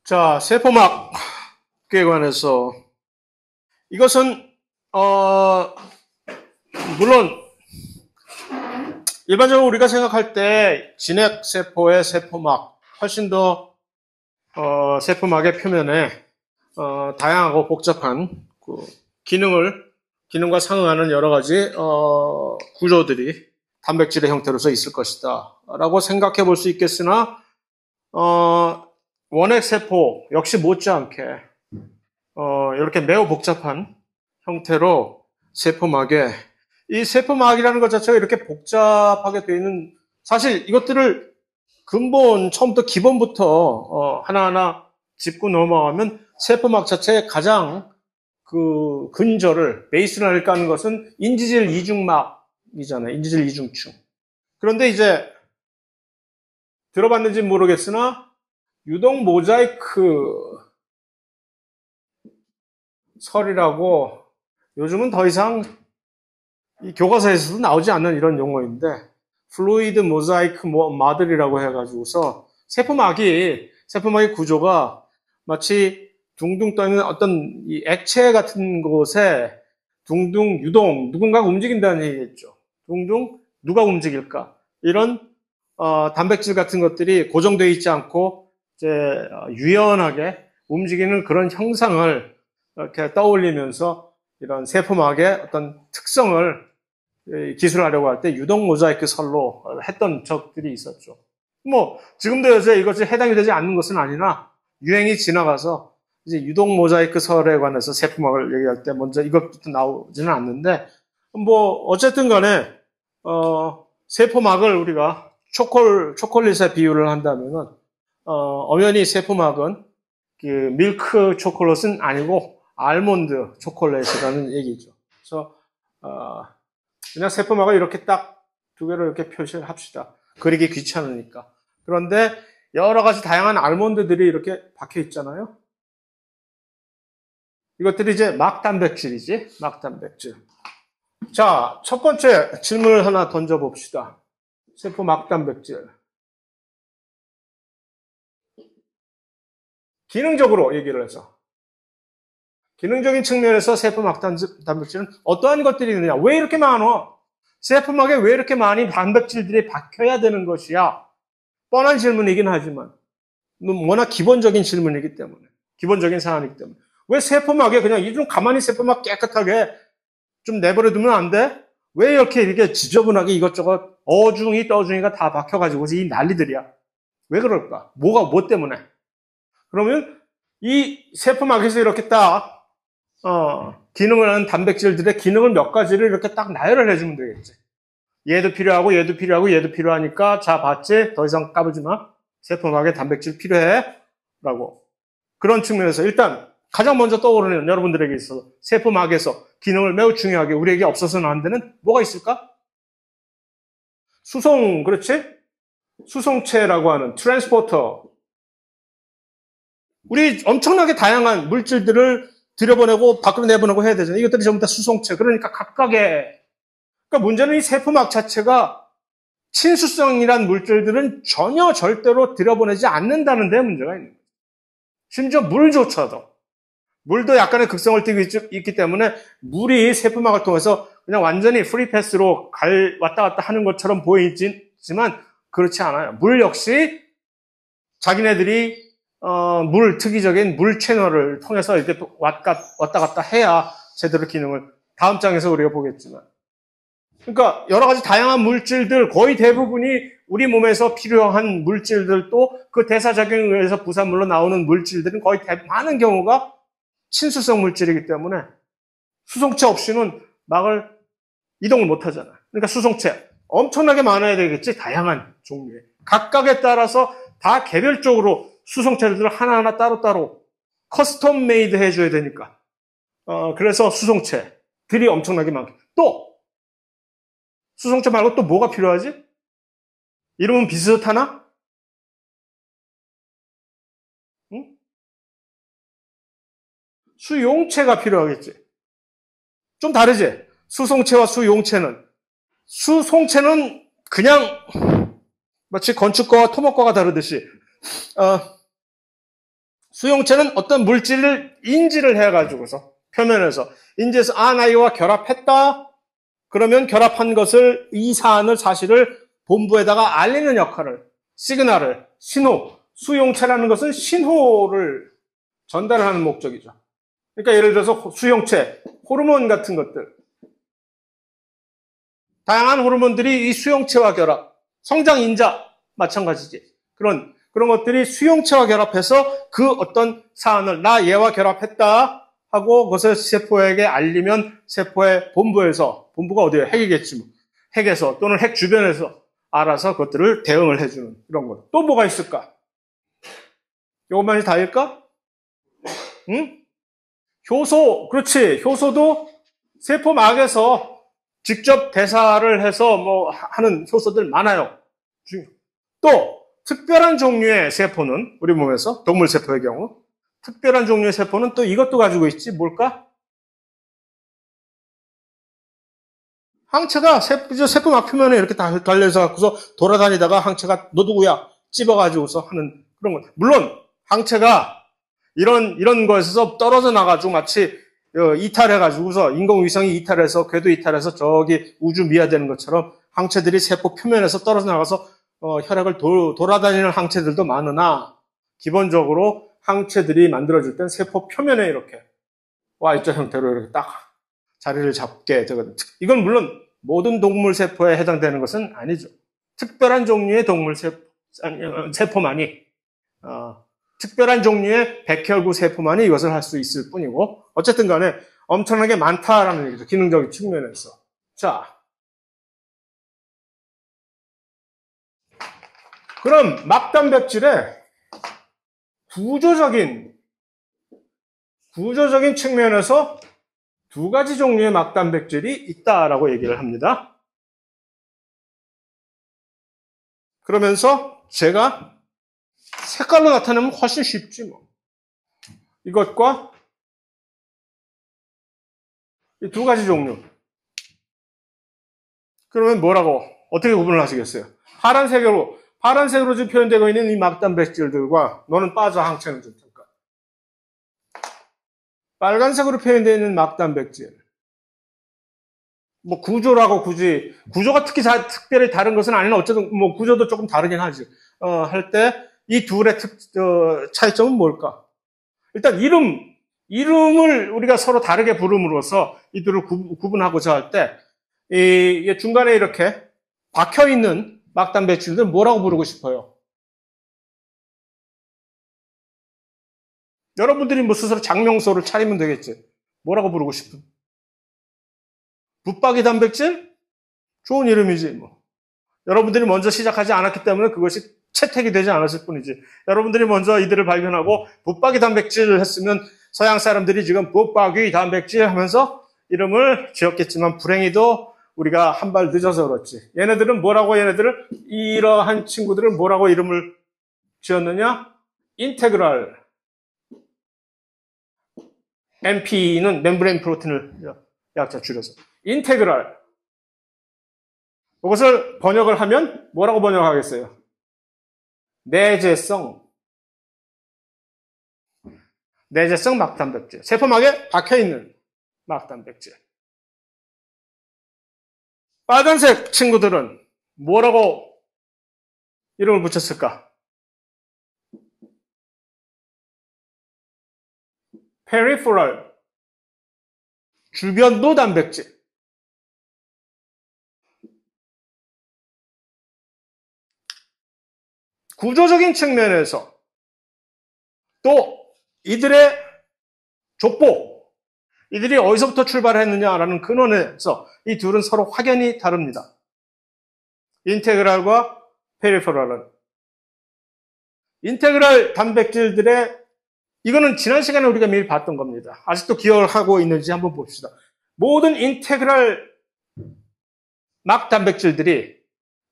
자, 세포막에 관해서 이것은 물론 일반적으로 우리가 생각할 때 진핵 세포의 세포막 훨씬 더 세포막의 표면에 다양하고 복잡한 그 기능과 상응하는 여러 가지 구조들이 단백질의 형태로서 있을 것이다라고 생각해 볼 수 있겠으나 원핵세포 역시 못지않게 이렇게 매우 복잡한 형태로 세포막에 이 세포막이라는 것 자체가 이렇게 복잡하게 되어 있는 사실 이것들을 근본 처음부터 기본부터 하나하나 짚고 넘어가면 세포막 자체의 가장 그 근저를 베이스라인을 까는 것은 인지질 이중막이잖아요. 인지질 이중층. 그런데 이제 들어봤는지 모르겠으나 유동 모자이크 설이라고 요즘은 더 이상 이 교과서에서도 나오지 않는 이런 용어인데 플루이드 모자이크 마들이라고 해가지고서 세포막의 구조가 마치 둥둥 떠있는 어떤 이 액체 같은 곳에 둥둥 유동 누군가가 움직인다는 얘기겠죠. 둥둥 누가 움직일까? 이런 단백질 같은 것들이 고정되어 있지 않고 이제 유연하게 움직이는 그런 형상을 이렇게 떠올리면서 이런 세포막의 어떤 특성을 기술하려고 할 때 유동 모자이크 설로 했던 적들이 있었죠. 뭐 지금도 요새 이것이 해당이 되지 않는 것은 아니나 유행이 지나가서 이제 유동 모자이크 설에 관해서 세포막을 얘기할 때 먼저 이것부터 나오지는 않는데 뭐 어쨌든 간에 세포막을 우리가 초콜릿에 비유를 한다면은 엄연히 세포막은 그 밀크 초콜릿은 아니고 알몬드 초콜릿이라는 얘기죠. 그래서 그냥 세포막을 이렇게 딱 두 개로 이렇게 표시를 합시다. 그리기 귀찮으니까. 그런데 여러 가지 다양한 알몬드들이 이렇게 박혀 있잖아요. 이것들이 이제 막단백질이지. 막단백질. 자, 첫 번째 질문을 하나 던져봅시다. 세포 막단백질. 기능적으로 얘기를 해서. 기능적인 측면에서 세포 막단백질은 어떠한 것들이 있느냐? 왜 이렇게 많어? 세포막에 왜 이렇게 많이 단백질들이 박혀야 되는 것이야? 뻔한 질문이긴 하지만 워낙 기본적인 질문이기 때문에 기본적인 사안이기 때문에 왜 세포막에 그냥 좀 가만히 세포막 깨끗하게 좀 내버려 두면 안 돼? 왜 이렇게 지저분하게 이것저것 어중이 떠중이가 다 박혀가지고 이 난리들이야? 왜 그럴까? 뭐 때문에? 그러면 이 세포막에서 이렇게 딱 기능을 하는 단백질들의 기능을 몇 가지를 이렇게 딱 나열을 해주면 되겠지. 얘도 필요하고 얘도 필요하고 얘도 필요하니까 자 봤지? 더 이상 까불지 마. 세포막에 단백질 필요해? 라고. 그런 측면에서 일단 가장 먼저 떠오르는 여러분들에게 있어서 세포막에서 기능을 매우 중요하게 우리에게 없어서는 안 되는 뭐가 있을까? 그렇지? 수송체라고 하는 트랜스포터. 우리 엄청나게 다양한 물질들을 들여보내고 밖으로 내보내고 해야 되잖아요. 이것들이 전부 다 수송체. 그러니까 각각의 그러니까 문제는 이 세포막 자체가 친수성이란 물질들은 전혀 절대로 들여보내지 않는다는 데 문제가 있는 거예요. 심지어 물조차도. 물도 약간의 극성을 띠고 있기 때문에 물이 세포막을 통해서 그냥 완전히 프리패스로 왔다 갔다 하는 것처럼 보이지만 그렇지 않아요. 물 역시 자기네들이 특이적인 물 채널을 통해서 이렇게 왔다 갔다 해야 제대로 기능을 다음 장에서 우리가 보겠지만 그러니까 여러 가지 다양한 물질들 거의 대부분이 우리 몸에서 필요한 물질들도 그 대사작용에 의해서 부산물로 나오는 물질들은 거의 많은 경우가 친수성 물질이기 때문에 수송체 없이는 막을 이동을 못 하잖아. 그러니까 수송체 엄청나게 많아야 되겠지. 다양한 종류의 각각에 따라서 다 개별적으로 수송체들을 하나하나 따로따로 커스텀 메이드 해줘야 되니까 그래서 수송체들이 엄청나게 많고 또 수송체 말고 또 뭐가 필요하지? 이름은 비슷하나? 응? 수용체가 필요하겠지. 좀 다르지? 수송체와 수용체는 그냥 마치 건축과와 토목과가 다르듯이 수용체는 어떤 물질을 인지를 해가지고서 표면에서 인지해서 나 이거와 결합했다. 그러면 결합한 것을 이 사실을 본부에다가 알리는 역할을 시그널을 신호 수용체라는 것은 신호를 전달하는 목적이죠. 그러니까 예를 들어서 수용체 호르몬 같은 것들 다양한 호르몬들이 이 수용체와 결합 성장 인자 마찬가지지. 그런 것들이 수용체와 결합해서 그 어떤 사안을 나 얘와 결합했다 하고 그것을 세포에게 알리면 세포의 본부가 어디예요? 핵이겠지 뭐. 핵에서 또는 핵 주변에서 알아서 그것들을 대응을 해주는 이런 것. 또 뭐가 있을까? 이것만이 다일까? 응? 효소, 그렇지. 효소도 세포막에서 직접 대사를 해서 뭐 하는 효소들 많아요. 또 특별한 종류의 세포는 우리 몸에서 동물 세포의 경우 특별한 종류의 세포는 또 이것도 가지고 있지. 뭘까? 항체가 세포막 표면에 이렇게 달려서 갖고서 돌아다니다가 항체가 너 누구야? 찝어가지고서 하는 그런 것. 물론 항체가 이런 것에서 떨어져 나가지고 마치 이탈해가지고서 인공위성이 이탈해서 궤도 이탈해서 저기 우주 미화되는 것처럼 항체들이 세포 표면에서 떨어져 나가서 혈액을 돌아다니는 항체들도 많으나 기본적으로 항체들이 만들어질 땐 세포 표면에 이렇게 Y자 형태로 이렇게 딱 자리를 잡게 되거든요. 이건 물론 모든 동물 세포에 해당되는 것은 아니죠. 특별한 종류의 동물 세포만이 특별한 종류의 백혈구 세포만이 이것을 할 수 있을 뿐이고 어쨌든 간에 엄청나게 많다라는 얘기죠. 기능적인 측면에서. 자, 그럼 막단백질의 구조적인 측면에서 두 가지 종류의 막단백질이 있다라고 얘기를 합니다. 그러면서 제가 색깔로 나타내면 훨씬 쉽지 뭐. 이것과 이 두 가지 종류. 그러면 뭐라고 어떻게 구분을 하시겠어요? 파란색으로 지금 표현되고 있는 이 막단백질들과 너는 빠져 항체는 줄 테니까. 빨간색으로 표현되어 있는 막단백질. 뭐 구조라고 구조가 특별히 다른 것은 아니나 어쨌든 뭐 구조도 조금 다르긴 하지. 할 때 이 둘의 차이점은 뭘까? 일단 이름을 우리가 서로 다르게 부름으로써 이들을 구분하고자 할 때 이 중간에 이렇게 박혀 있는 막단백질들 뭐라고 부르고 싶어요? 여러분들이 뭐 스스로 장명소를 차리면 되겠지. 뭐라고 부르고 싶은? 붙박이 단백질? 좋은 이름이지 뭐. 여러분들이 먼저 시작하지 않았기 때문에 그것이 채택이 되지 않았을 뿐이지. 여러분들이 먼저 이들을 발견하고 붙박이 단백질을 했으면 서양 사람들이 지금 붙박이 단백질 하면서 이름을 지었겠지만 불행히도 우리가 한 발 늦어서 그렇지. 얘네들은 이러한 친구들은 뭐라고 이름을 지었느냐? 인테그랄. MP는 멤브레인 프로틴을 약자 줄여서. 인테그랄. 이것을 번역을 하면 뭐라고 번역하겠어요? 내재성 막단백질. 세포막에 박혀있는 막단백질. 빨간색 친구들은 뭐라고 이름을 붙였을까? 페리포럴. 주변부 단백질. 구조적인 측면에서 또 이들의 족보, 이들이 어디서부터 출발했느냐라는 근원에서 이 둘은 서로 확연히 다릅니다. 인테그랄과 페리페럴은. 인테그랄 단백질들의 이거는 지난 시간에 우리가 미리 봤던 겁니다. 아직도 기억하고 있는지 한번 봅시다. 모든 인테그랄 막 단백질들이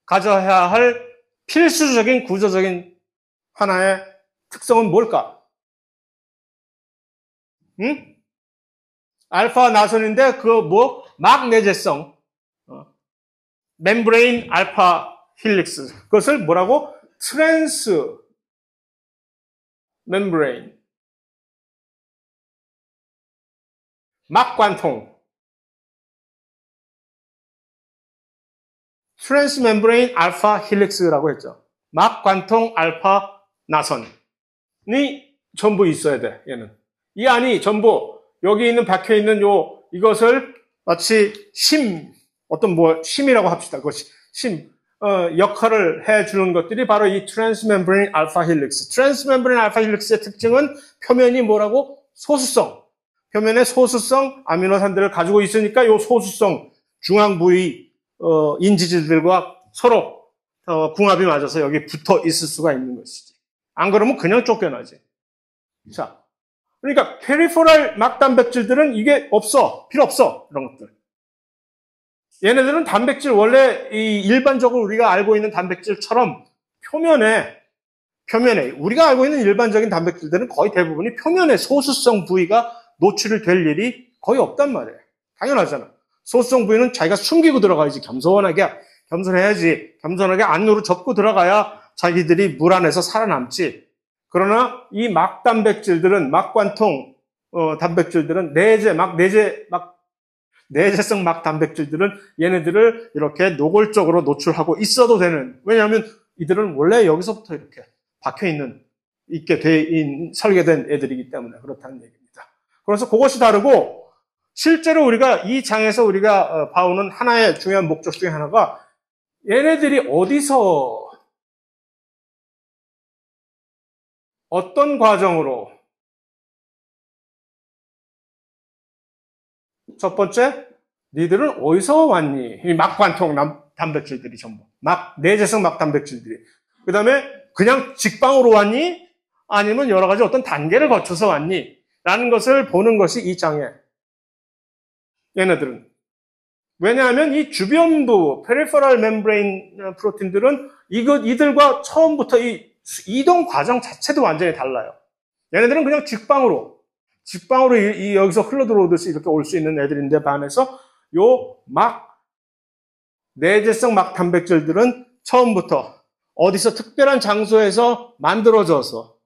가져야 할 필수적인 구조적인 하나의 특성은 뭘까? 응? 알파 나선인데 막 내재성 멤브레인 알파 힐릭스 그것을 뭐라고? 트랜스 멤브레인 막관통, 트랜스멤브레인 알파 힐릭스라고 했죠. 막관통 알파 나선이 전부 있어야 돼, 얘는. 이 안이 전부, 여기 있는 박혀있는 이것을 마치 심이라고 합시다. 그것이 역할을 해주는 것들이 바로 이 트랜스멤브레인 알파 힐릭스. 트랜스멤브레인 알파 힐릭스의 특징은 표면이 뭐라고? 소수성. 표면에 소수성 아미노산들을 가지고 있으니까 이 소수성 중앙 부위 인지질들과 서로 궁합이 맞아서 여기 붙어 있을 수가 있는 것이지. 안 그러면 그냥 쫓겨나지. 자, 그러니까 페리포럴 막단백질들은 이게 없어. 필요 없어. 이런 것들. 얘네들은 단백질 원래 이 일반적으로 우리가 알고 있는 단백질처럼 표면에 우리가 알고 있는 일반적인 단백질들은 거의 대부분이 표면에 소수성 부위가 노출이 될 일이 거의 없단 말이에요. 당연하잖아. 소수성 부위는 자기가 숨기고 들어가야지. 겸손해야지. 겸손하게 안으로 접고 들어가야 자기들이 물 안에서 살아남지. 그러나 이 막단백질들은 막관통 단백질들은 내재성 막단백질들은 얘네들을 이렇게 노골적으로 노출하고 있어도 되는. 왜냐하면 이들은 원래 여기서부터 이렇게 설계된 애들이기 때문에 그렇다는 얘기입니다. 그래서 그것이 다르고 실제로 우리가 이 장에서 우리가 봐오는 하나의 중요한 목적 중에 하나가 얘네들이 어디서 어떤 과정으로 첫 번째, 니들은 어디서 왔니? 이 막관통 단백질들이 전부. 내재성 막단백질들이. 그 다음에 그냥 직방으로 왔니? 아니면 여러 가지 어떤 단계를 거쳐서 왔니? 라는 것을 보는 것이 이 장에. 얘네들은. 왜냐하면 이 주변부, 페리퍼럴 멤브레인 프로틴들은 이들과 처음부터 이 이동 과정 자체도 완전히 달라요. 얘네들은 그냥 직방으로 여기서 흘러들어오듯이 이렇게 올 수 있는 애들인데 반해서 내재성 막 단백질들은 처음부터 어디서 특별한 장소에서 만들어져서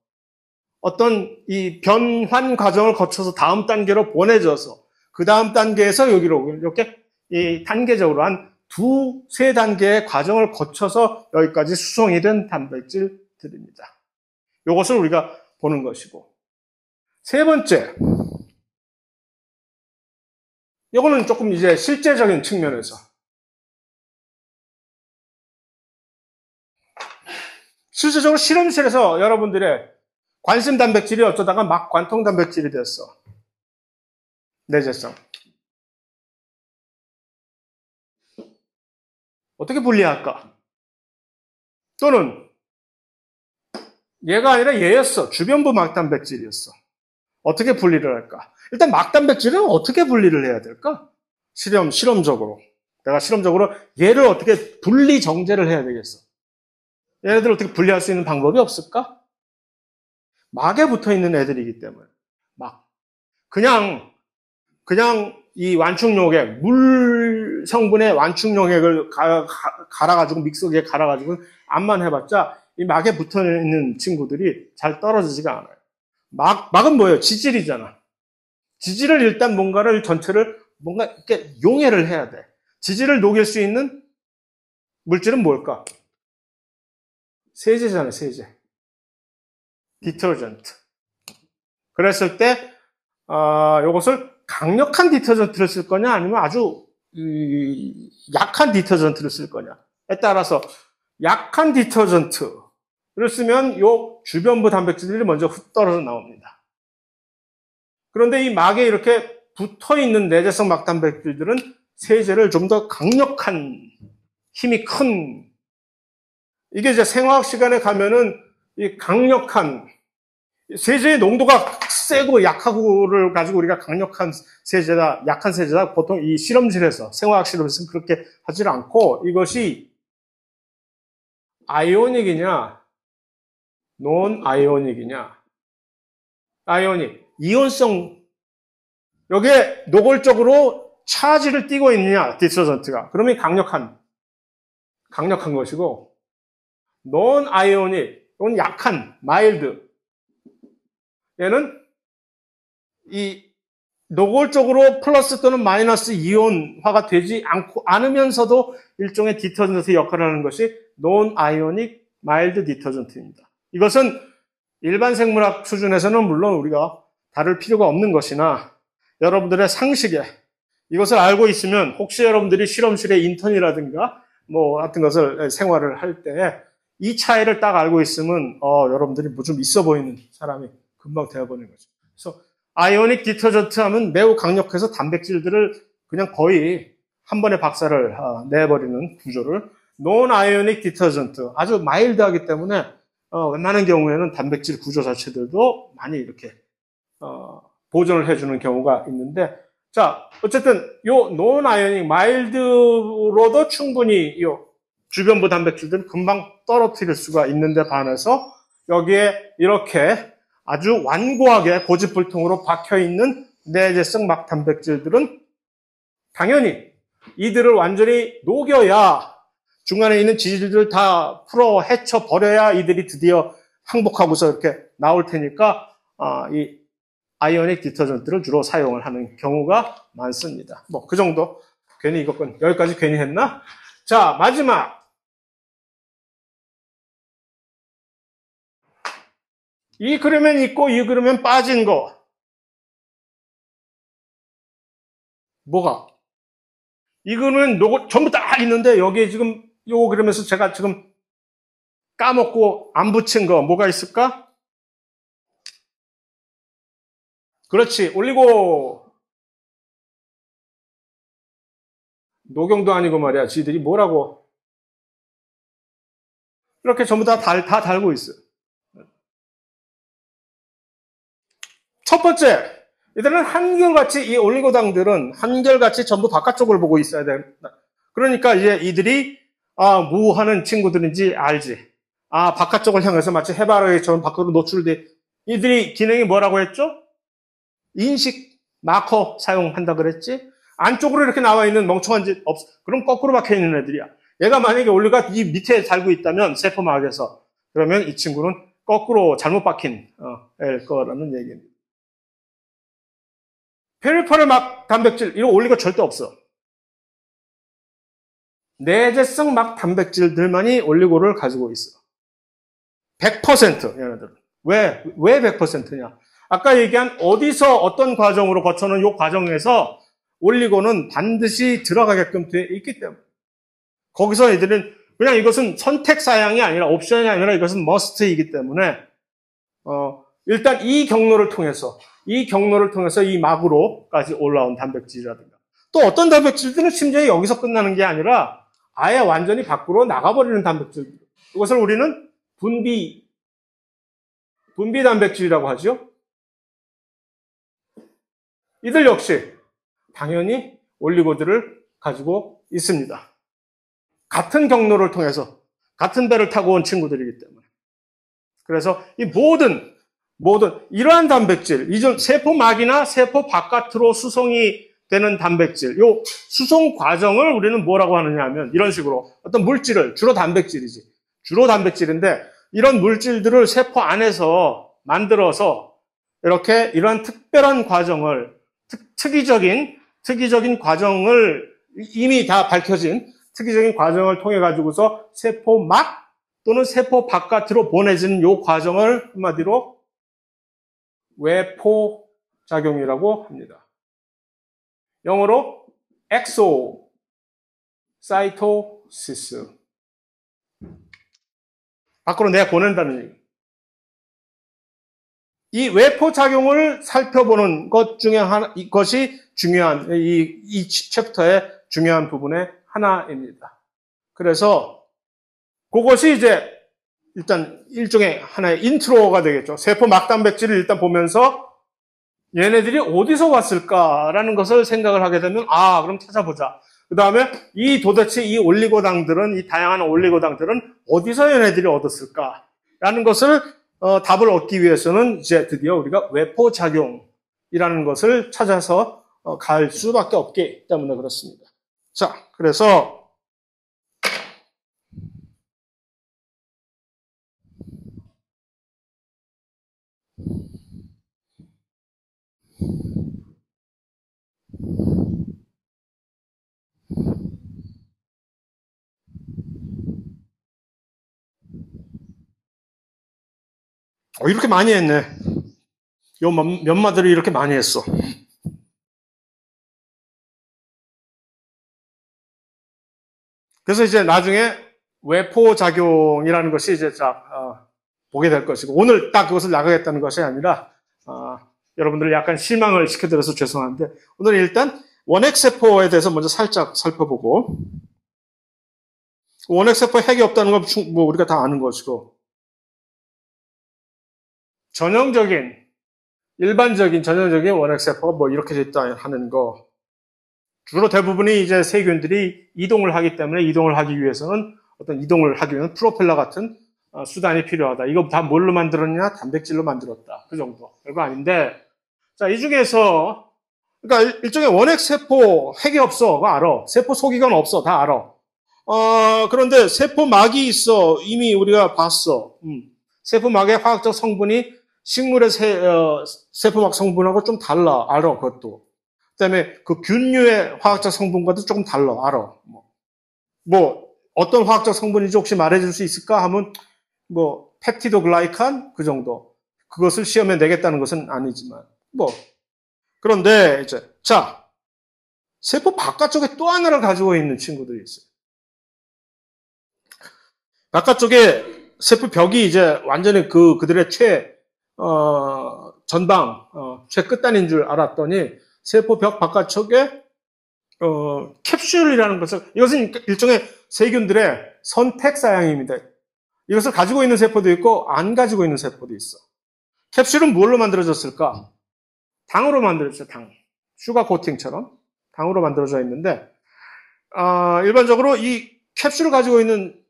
어떤 이 변환 과정을 거쳐서 다음 단계로 보내져서 그 다음 단계에서 여기로 이렇게 이 단계적으로 한 2-3단계의 과정을 거쳐서 여기까지 수송이 된 단백질들입니다. 이것을 우리가 보는 것이고. 세 번째. 이거는 조금 이제 실제적인 측면에서. 실질적으로 실험실에서 여러분들의 관심 단백질이 어쩌다가 막관통 단백질이 됐어. 내재성. 어떻게 분리할까? 또는 얘가 아니라 얘였어. 주변부 막단백질이었어. 어떻게 분리를 할까? 일단 막단백질은 어떻게 분리를 해야 될까? 실험적으로. 내가 실험적으로 얘를 어떻게 분리 정제를 해야 되겠어? 얘네들 어떻게 분리할 수 있는 방법이 없을까? 막에 붙어 있는 애들이기 때문에. 그냥 이 완충용액, 물 성분의 완충용액을 갈아가지고, 믹서기에 갈아가지고, 암만 해봤자, 이 막에 붙어 있는 친구들이 잘 떨어지지가 않아요. 막은 뭐예요? 지질이잖아. 지질을 일단 전체를 뭔가 이렇게 용해를 해야 돼. 지질을 녹일 수 있는 물질은 뭘까? 세제잖아요, 세제. 디터전트. 그랬을 때, 요것을 강력한 디터전트를 쓸 거냐, 아니면 아주 약한 디터전트를 쓸 거냐에 따라서 약한 디터전트를 쓰면 요 주변부 단백질들이 먼저 훅 떨어져 나옵니다. 그런데 이 막에 이렇게 붙어 있는 내재성 막 단백질들은 세제를 좀 더 강력한 힘이 큰, 이게 이제 생화학 시간에 가면은 이 강력한 세제의 농도가 세고 약하고를 가지고 우리가 강력한 세제다, 약한 세제다, 보통 이 실험실에서, 생화학 실험실에서는 그렇게 하질 않고, 이것이 아이오닉이냐, 논 아이오닉이냐. 아이오닉, 이온성, 여기에 노골적으로 차지를 띠고 있느냐, 디터전트가. 그러면 강력한 것이고, 논 아이오닉, 이건 약한, 마일드. 얘는 이 노골적으로 플러스 또는 마이너스 이온화가 되지 않으면서도 일종의 디터전트 역할을 하는 것이 논아이오닉 마일드 디터전트입니다. 이것은 일반 생물학 수준에서는 물론 우리가 다룰 필요가 없는 것이나 여러분들의 상식에 이것을 알고 있으면 혹시 여러분들이 실험실에 인턴이라든가 뭐 같은 것을 생활을 할 때 이 차이를 딱 알고 있으면 여러분들이 뭐 좀 있어 보이는 사람이 금방 되어버리는 거죠. 그래서 아이오닉 디터전트 하면 매우 강력해서 단백질들을 그냥 거의 한 번에 박살을 내버리는 구조를 논 아이오닉 디터전트 아주 마일드하기 때문에 웬만한 경우에는 단백질 구조 자체들도 많이 이렇게 보존을 해주는 경우가 있는데 자 어쨌든 요 논 아이오닉 마일드로도 충분히 요 주변부 단백질들은 금방 떨어뜨릴 수가 있는데 반해서 여기에 이렇게 아주 완고하게 고집불통으로 박혀있는 내재성 막 단백질들은 당연히 이들을 완전히 녹여야 중간에 있는 지질들을 다 풀어 헤쳐 버려야 이들이 드디어 항복하고서 이렇게 나올 테니까 이 아이오닉 디터전트를 주로 사용을 하는 경우가 많습니다. 뭐 그 정도. 괜히 이것건 여기까지 괜히 했나? 자 마지막 이 그러면 있고 이 그러면 빠진 거 뭐가? 이거는 전부 다 있는데 여기에 지금 요거 그러면서 제가 지금 까먹고 안 붙인 거 뭐가 있을까? 그렇지 올리고 녹용도 아니고 말이야 지들이 뭐라고 이렇게 전부 다 달고 있어요. 첫 번째, 이들은 한결같이 이 올리고당들은 한결같이 전부 바깥쪽을 보고 있어야 된다. 그러니까 이제 이들이 뭐 하는 친구들인지 알지. 바깥쪽을 향해서 마치 해바라기처럼 밖으로 노출돼. 이들이 기능이 뭐라고 했죠? 인식 마커 사용한다 그랬지? 안쪽으로 이렇게 나와 있는 멍청한 짓 없어. 그럼 거꾸로 박혀 있는 애들이야. 얘가 만약에 올리가 이 밑에 살고 있다면 세포막에서 그러면 이 친구는 거꾸로 잘못 박힌 일 거라는 얘기입니다. 페리퍼럴 막 단백질 이런 올리고 절대 없어. 내재성 막 단백질들만이 올리고를 가지고 있어. 100% 얘네들은. 왜 100%냐? 아까 얘기한 어디서 어떤 과정으로 거쳐는 이 과정에서 올리고는 반드시 들어가게끔 돼 있기 때문에. 거기서 애들은 그냥 이것은 선택 사양이 아니라 옵션이 아니라 이것은 머스트이기 때문에 일단 이 경로를 통해서 이 막으로까지 올라온 단백질이라든가 또 어떤 단백질들은 심지어 여기서 끝나는 게 아니라 아예 완전히 밖으로 나가버리는 단백질 이것을 우리는 분비 단백질이라고 하죠. 이들 역시 당연히 올리고들을 가지고 있습니다. 같은 경로를 통해서 같은 배를 타고 온 친구들이기 때문에 그래서 이 모든 이러한 단백질, 이전 세포막이나 세포 바깥으로 수송이 되는 단백질, 요 수송 과정을 우리는 뭐라고 하느냐 하면 이런 식으로 어떤 물질을 주로 단백질인데 이런 물질들을 세포 안에서 만들어서 이렇게 이러한 특별한 과정을 특이적인 과정을 이미 다 밝혀진 특이적인 과정을 통해 가지고서 세포막 또는 세포 바깥으로 보내지는 요 과정을 한마디로 외포작용이라고 합니다. 영어로 엑소사이토시스. 밖으로 내보낸다는 얘기. 이 외포작용을 살펴보는 것 중에 이것이 중요한, 이 챕터의 중요한 부분의 하나입니다. 그래서 그것이 이제 일단 일종의 하나의 인트로가 되겠죠. 세포 막단백질을 일단 보면서 얘네들이 어디서 왔을까라는 것을 생각을 하게 되면 그럼 찾아보자. 그 다음에 도대체 이 올리고당들은 이 다양한 올리고당들은 어디서 얘네들이 얻었을까라는 것을 답을 얻기 위해서는 이제 드디어 우리가 외포작용이라는 것을 찾아서 갈 수밖에 없기 때문에 그렇습니다. 자, 그래서 이렇게 많이 했네. 요 면마들이 이렇게 많이 했어. 그래서 이제 나중에 외포작용이라는 것이 이제 보게 될 것이고, 오늘 딱 그것을 나가겠다는 것이 아니라, 여러분들 약간 실망을 시켜드려서 죄송한데, 오늘 일단 원핵세포에 대해서 먼저 살짝 살펴보고, 원핵세포 핵이 없다는 건 뭐 우리가 다 아는 것이고, 전형적인 원핵세포가 뭐 이렇게 됐다 하는 거, 주로 대부분이 이제 세균들이 이동을 하기 때문에 이동을 하기 위해서는 프로펠러 같은 수단이 필요하다. 이거 다 뭘로 만들었냐? 단백질로 만들었다. 그 정도. 별거 아닌데, 자, 이 중에서, 그러니까 일종의 원핵세포 핵이 없어. 그거 알아. 세포 소기관 없어. 다 알아. 그런데 세포막이 있어. 이미 우리가 봤어. 세포막의 화학적 성분이 식물의 세포막 성분하고 좀 달라. 알아. 그것도. 그 다음에 그 균류의 화학적 성분과도 조금 달라. 알아. 뭐, 어떤 화학적 성분인지 혹시 말해줄 수 있을까 하면, 뭐, 펩티도글라이칸? 그 정도. 그것을 시험에 내겠다는 것은 아니지만. 그런데, 이제, 자, 세포 바깥쪽에 또 하나를 가지고 있는 친구들이 있어요. 바깥쪽에 세포 벽이 이제 완전히 그들의 최 끝단인 줄 알았더니, 세포 벽 바깥쪽에, 캡슐이라는 이것은 일종의 세균들의 선택 사양입니다. 이것을 가지고 있는 세포도 있고, 안 가지고 있는 세포도 있어. 캡슐은 뭘로 만들어졌을까? 당으로 만들어졌어요, 당. 슈가 코팅처럼. 당으로 만들어져 있는데, 일반적으로 이 캡슐을 가지고 있는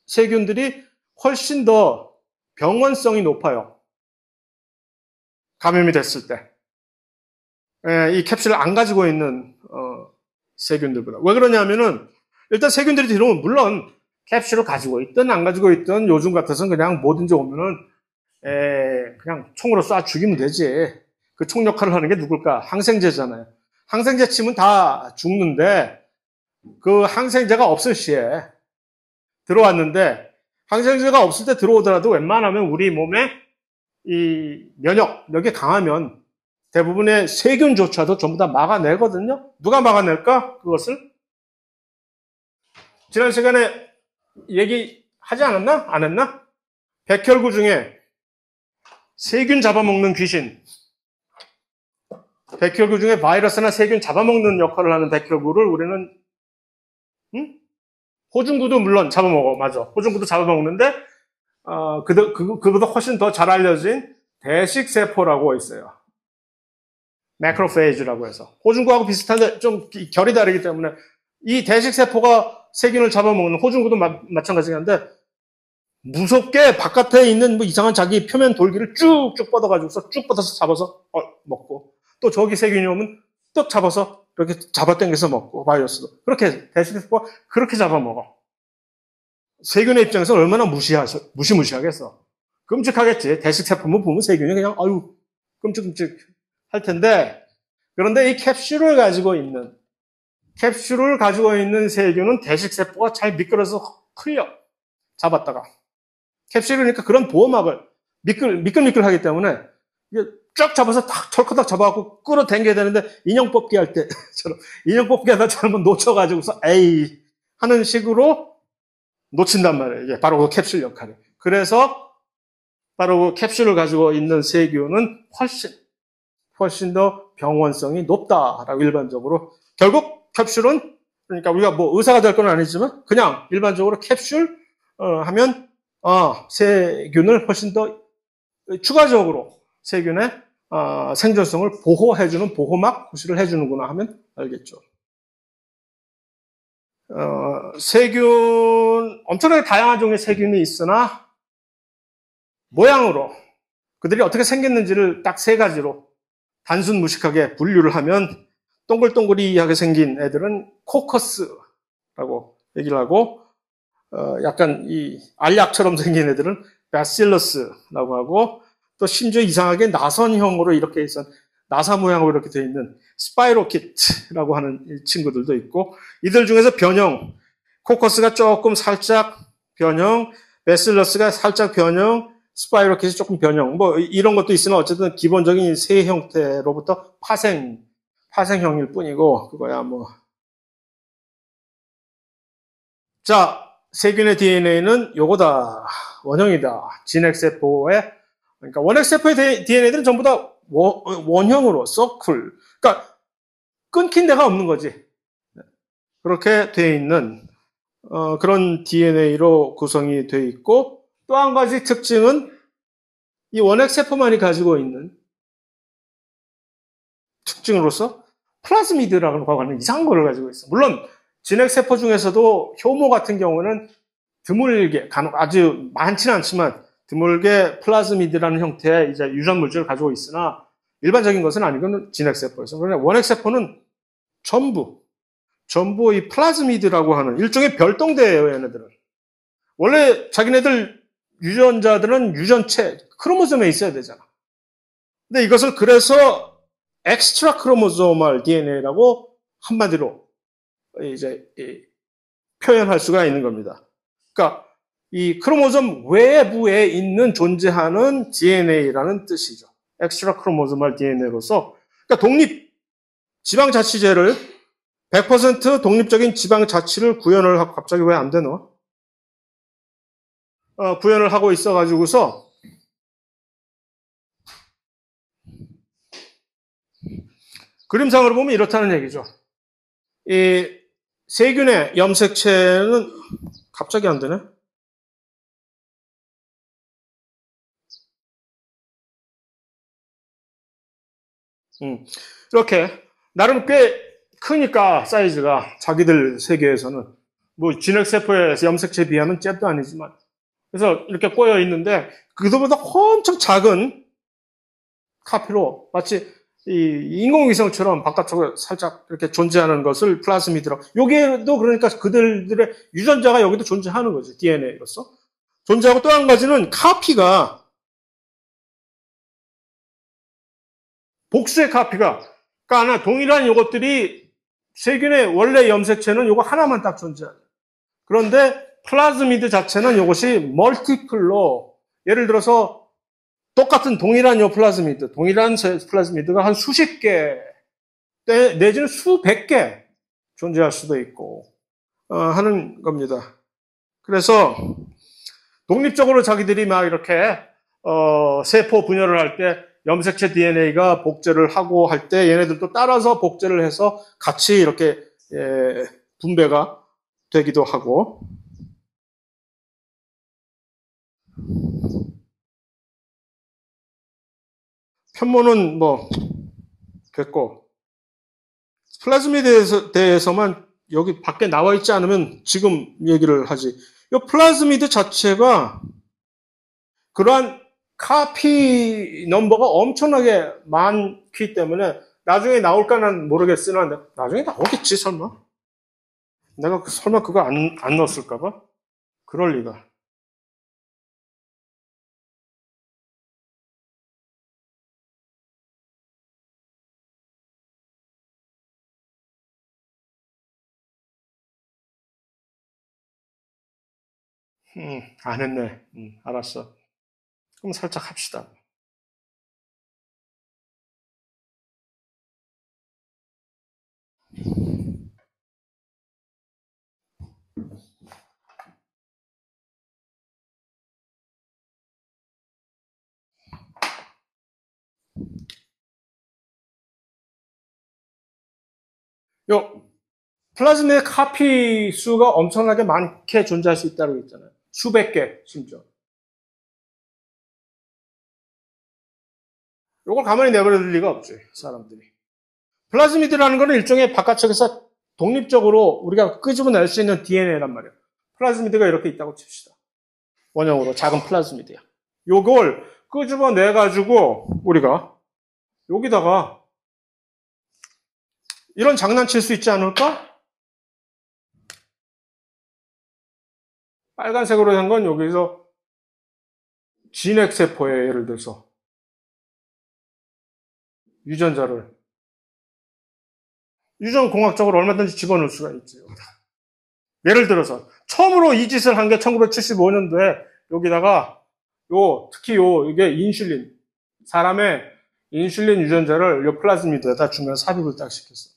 세균들이 훨씬 더 병원성이 높아요. 감염이 됐을 때. 이 캡슐을 안 가지고 있는 세균들보다. 왜 그러냐면은 일단 세균들이 들어오면 물론 캡슐을 가지고 있든 안 가지고 있든 요즘 같아서는 그냥 뭐든지 오면은 그냥 총으로 쏴 죽이면 되지. 그 총 역할을 하는 게 누굴까? 항생제잖아요. 항생제 치면 다 죽는데 그 항생제가 없을 시에 들어왔는데 항생제가 없을 때 들어오더라도 웬만하면 우리 몸에 이 면역력이 강하면 대부분의 세균조차도 전부 다 막아내거든요. 누가 막아낼까? 그것을? 지난 시간에 얘기하지 않았나? 안 했나? 백혈구 중에 세균 잡아먹는 귀신. 백혈구 중에 바이러스나 세균 잡아먹는 역할을 하는 백혈구를 우리는 호중구도 물론 잡아먹어. 맞아. 호중구도 잡아먹는데 그보다 훨씬 더 잘 알려진 대식세포라고 있어요. 매크로페이지라고 해서. 호중구하고 비슷한데 좀 결이 다르기 때문에 이 대식세포가 세균을 잡아먹는 호중구도 마찬가지긴 한데 무섭게 바깥에 있는 뭐 이상한 자기 표면 돌기를 쭉쭉 뻗어가지고서 쭉 뻗어서 잡아서 먹고 또 저기 세균이 오면 뚝 잡아서 이렇게 잡아당겨서 먹고 바이러스도 그렇게 대식세포가 그렇게 잡아먹어. 세균의 입장에서 얼마나 무시무시하겠어. 끔찍하겠지. 대식세포만 보면 세균이 그냥 아유 끔찍끔찍 할 텐데 그런데 이 캡슐을 가지고 있는 세균은 대식세포가 잘 미끄러서 흘려 잡았다가 캡슐이니까 그런 보호막을 미끌미끌하기 때문에 이게 쫙 잡아서 탁 털커덕 잡아갖고 끌어당겨야 되는데 인형 뽑기 할 때처럼 인형 뽑기 하다 잘못 놓쳐가지고서 에이 하는 식으로 놓친단 말이에요. 이게 바로 그 캡슐 역할이. 그래서 바로 그 캡슐을 가지고 있는 세균은 훨씬 더 병원성이 높다라고 일반적으로. 결국 캡슐은 그러니까 우리가 뭐 의사가 될 건 아니지만 그냥 일반적으로 캡슐 하면 세균을 훨씬 더 추가적으로 세균의 생존성을 보호해주는 보호막 구실을 해주는구나 하면 알겠죠. 세균 엄청나게 다양한 종의 세균이 있으나 모양으로 그들이 어떻게 생겼는지를 딱 세 가지로 단순 무식하게 분류를 하면 동글동글이하게 생긴 애들은 코커스라고 얘기를 하고 약간 이 알약처럼 생긴 애들은 바실러스라고 하고 또 심지어 이상하게 나선형으로 이렇게 있어 나사 모양으로 이렇게 되어 있는 스파이로키트라고 하는 친구들도 있고 이들 중에서 코커스가 조금 살짝 변형, 바실러스가 살짝 변형, 스파이로켓이 조금 변형, 뭐 이런 것도 있으나 어쨌든 기본적인 새 형태로부터 파생형일 뿐이고 그거야 뭐. 자, 세균의 DNA는 요거다. 원형이다. 진핵세포의, 그러니까 원핵세포의 DNA들은 전부 다 원형으로, 서클. 그러니까 끊긴 데가 없는 거지. 그렇게 돼 있는, 그런 DNA로 구성이 돼 있고, 또 한 가지 특징은 이 원핵세포만이 가지고 있는 특징으로서 플라즈미드라고 하는 이상한 거를 가지고 있어. 물론, 진핵세포 중에서도 효모 같은 경우는 드물게, 아주 많지는 않지만 드물게 플라즈미드라는 형태의 이제 유전 물질을 가지고 있으나 일반적인 것은 아니고는 진핵세포에서. 그러나 원핵세포는 전부 이 플라즈미드라고 하는 일종의 별동대예요, 얘네들은. 원래 자기네들 유전자들은 유전체, 크로모솜에 있어야 되잖아. 근데 이것을 그래서 엑스트라 크로모소멀 DNA라고 한마디로 이제 표현할 수가 있는 겁니다. 그러니까 이 크로모솜 외부에 있는 존재하는 DNA라는 뜻이죠. 엑스트라 크로모소멀 DNA로서 그러니까 독립 지방자치제를 100% 독립적인 지방자치를 구현을 하고 갑자기 왜 안 되노? 구현을 하고 있어가지고서 그림상으로 보면 이렇다는 얘기죠. 이 세균의 염색체는 갑자기 안 되네. 이렇게 나름 꽤 크니까 사이즈가 자기들 세계에서는 뭐 진핵세포의 염색체에 비하면 잽도 아니지만 그래서 이렇게 꼬여 있는데 그보다 엄청 작은 카피로 마치 이 인공위성처럼 바깥쪽에 살짝 이렇게 존재하는 것을 플라즈미드라고. 여기에도 그러니까 그들의 유전자가 여기도 존재하는 거지. DNA로서. 존재하고 또 한 가지는 카피가 복수의 카피가 그러니까 동일한 요것들이 세균의 원래 염색체는 요거 하나만 딱 존재하죠. 그런데 플라즈미드 자체는 요것이 멀티플로 예를 들어서 똑같은 동일한 동일한 플라즈미드가 한 수십 개, 내지는 수백 개 존재할 수도 있고, 하는 겁니다. 그래서, 독립적으로 자기들이 막 이렇게, 세포 분열을 할 때, 염색체 DNA가 복제를 하고 할 때, 얘네들도 따라서 복제를 해서 같이 이렇게, 분배가 되기도 하고, 편모는 뭐 됐고 플라즈미드에 대해서만 여기 밖에 나와 있지 않으면 지금 얘기를 하지. 이 플라즈미드 자체가 그러한 카피 넘버가 엄청나게 많기 때문에 나중에 나올까는 모르겠으나 나중에 나오겠지 설마. 내가 설마 그거 안 넣었을까 봐? 그럴 리가. 안 했네. 알았어. 그럼 살짝 합시다. 요 플라즈미의 카피 수가 엄청나게 많게 존재할 수 있다고 했잖아요. 수백 개, 심지어. 이걸 가만히 내버려둘 리가 없지, 사람들이. 플라즈미드라는 거는 일종의 바깥쪽에서 독립적으로 우리가 끄집어낼 수 있는 DNA란 말이에요. 플라즈미드가 이렇게 있다고 칩시다. 원형으로 작은 플라즈미드야. 요걸 끄집어내가지고 우리가 여기다가 이런 장난칠 수 있지 않을까? 빨간색으로 한 건 여기서 진핵세포에 예를 들어서 유전자를 유전공학적으로 얼마든지 집어넣을 수가 있지. 예를 들어서 처음으로 이 짓을 한 게 1975년도에 여기다가 특히 이게 인슐린. 사람의 인슐린 유전자를 요 플라즈미드에다 주면 삽입을 딱 시켰어.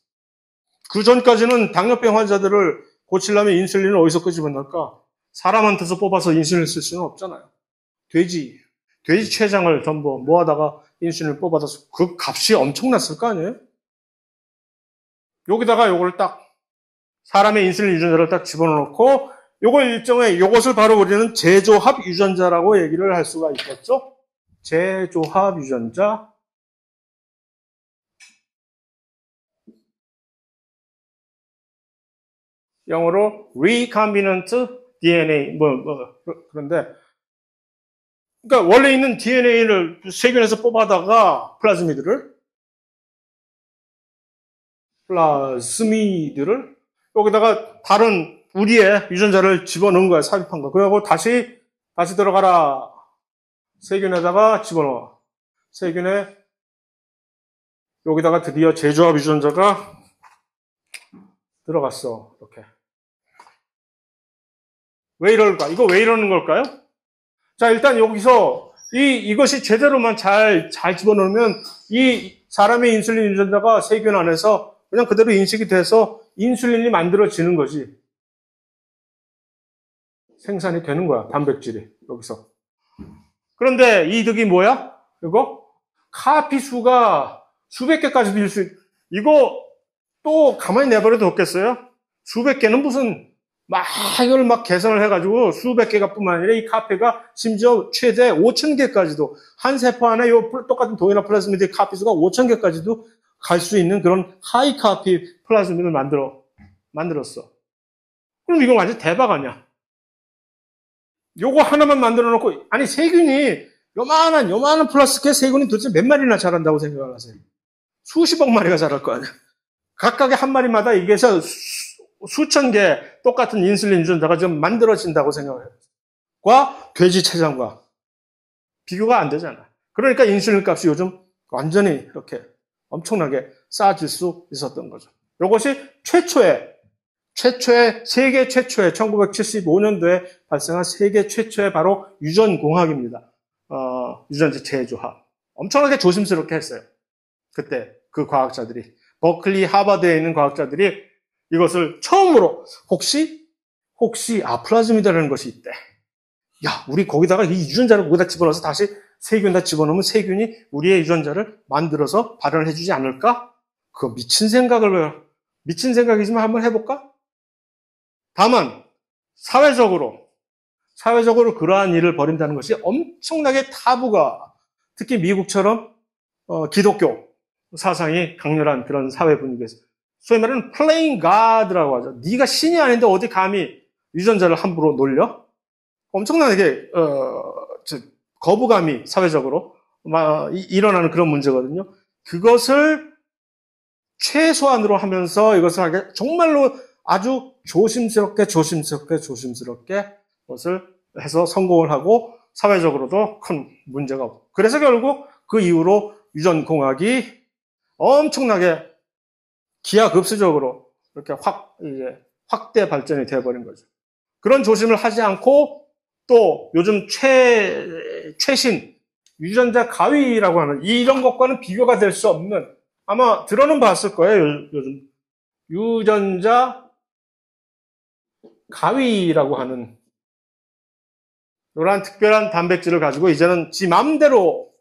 그 전까지는 당뇨병 환자들을 고치려면 인슐린을 어디서 끄집어낼까? 사람한테서 뽑아서 인슐린을 쓸 수는 없잖아요. 돼지 췌장을 전부 모아다가 인슐린을 뽑아서 그 값이 엄청났을 거 아니에요? 여기다가 요걸 딱 사람의 인슐린 유전자를 딱 집어넣고 요것을 바로 우리는 제조합 유전자라고 얘기를 할 수가 있겠죠? 제조합 유전자. 영어로 recombinant DNA 그런데 그러니까 원래 있는 DNA를 세균에서 뽑아다가 플라즈미드를 여기다가 다른 우리의 유전자를 집어넣은 거야. 삽입한 거. 그리고 다시 들어가라. 세균에다가 집어넣어. 세균에 여기다가 드디어 제조합 유전자가 들어갔어. 이렇게. 왜 이럴까? 이거 왜 이러는 걸까요? 자, 일단 여기서 이것이 제대로만 잘 집어넣으면 이 사람의 인슐린 유전자가 세균 안에서 그냥 그대로 인식이 돼서 인슐린이 만들어지는 거지. 생산이 되는 거야. 단백질이. 여기서. 그런데 이득이 뭐야? 이거? 카피 수가 수백 개까지도 이거 또 가만히 내버려도 없겠어요? 수백 개는 무슨 이걸 개선을 해가지고 수백 개가 뿐만 아니라 이 카피가 심지어 최대 5,000개까지도 한 세포 안에 똑같은 동일한 플라즈미드의 카피 수가 5,000개까지도 갈 수 있는 그런 하이 카피 플라즈미드를 만들었어. 그럼 이건 완전 대박 아니야? 요거 하나만 만들어 놓고, 아니, 세균이, 요만한 플라스틱의 세균이 도대체 몇 마리나 자란다고 생각을 하세요? 수십억 마리가 자랄 거 아니야? 각각의 한 마리마다 이게서 수천 개 똑같은 인슐린 유전자가 좀 만들어진다고 생각해요. 돼지 췌장과 비교가 안 되잖아. 그러니까 인슐린 값이 요즘 완전히 이렇게 엄청나게 싸질 수 있었던 거죠. 이것이 세계 최초의 1975년도에 발생한 세계 최초의 바로 유전공학입니다. 유전자 제조합. 엄청나게 조심스럽게 했어요. 그때 그 과학자들이. 버클리, 하버드에 있는 과학자들이 이것을 처음으로 혹시 플라즈미드라는 것이 있대. 야, 우리 거기다가 이 유전자를 거기다 집어넣어서 다시 세균에다 집어넣으면 세균이 우리의 유전자를 만들어서 발현을 해주지 않을까? 그거 미친 생각이지만 한번 해볼까? 다만 사회적으로 그러한 일을 벌인다는 것이 엄청나게 타부가, 특히 미국처럼 기독교 사상이 강렬한 그런 사회 분위기에서 소위 말하는 playing God라고 하죠. 네가 신이 아닌데 어디 감히 유전자를 함부로 놀려? 엄청나게 거부감이 사회적으로 일어나는 그런 문제거든요. 그것을 최소한으로 하면서 이것을 하게 정말로 아주 조심스럽게 그것을 해서 성공을 하고 사회적으로도 큰 문제가 없고. 그래서 결국 그 이후로 유전공학이 엄청나게 기하급수적으로 이렇게 확대 발전이 되어버린 거죠. 그런 조심을 하지 않고 또 요즘 최신 유전자 가위라고 하는 이런 것과는 비교가 될 수 없는, 아마 들어는 봤을 거예요. 요즘 유전자 가위라고 하는 이러한 특별한 단백질을 가지고 이제는 지 맘대로,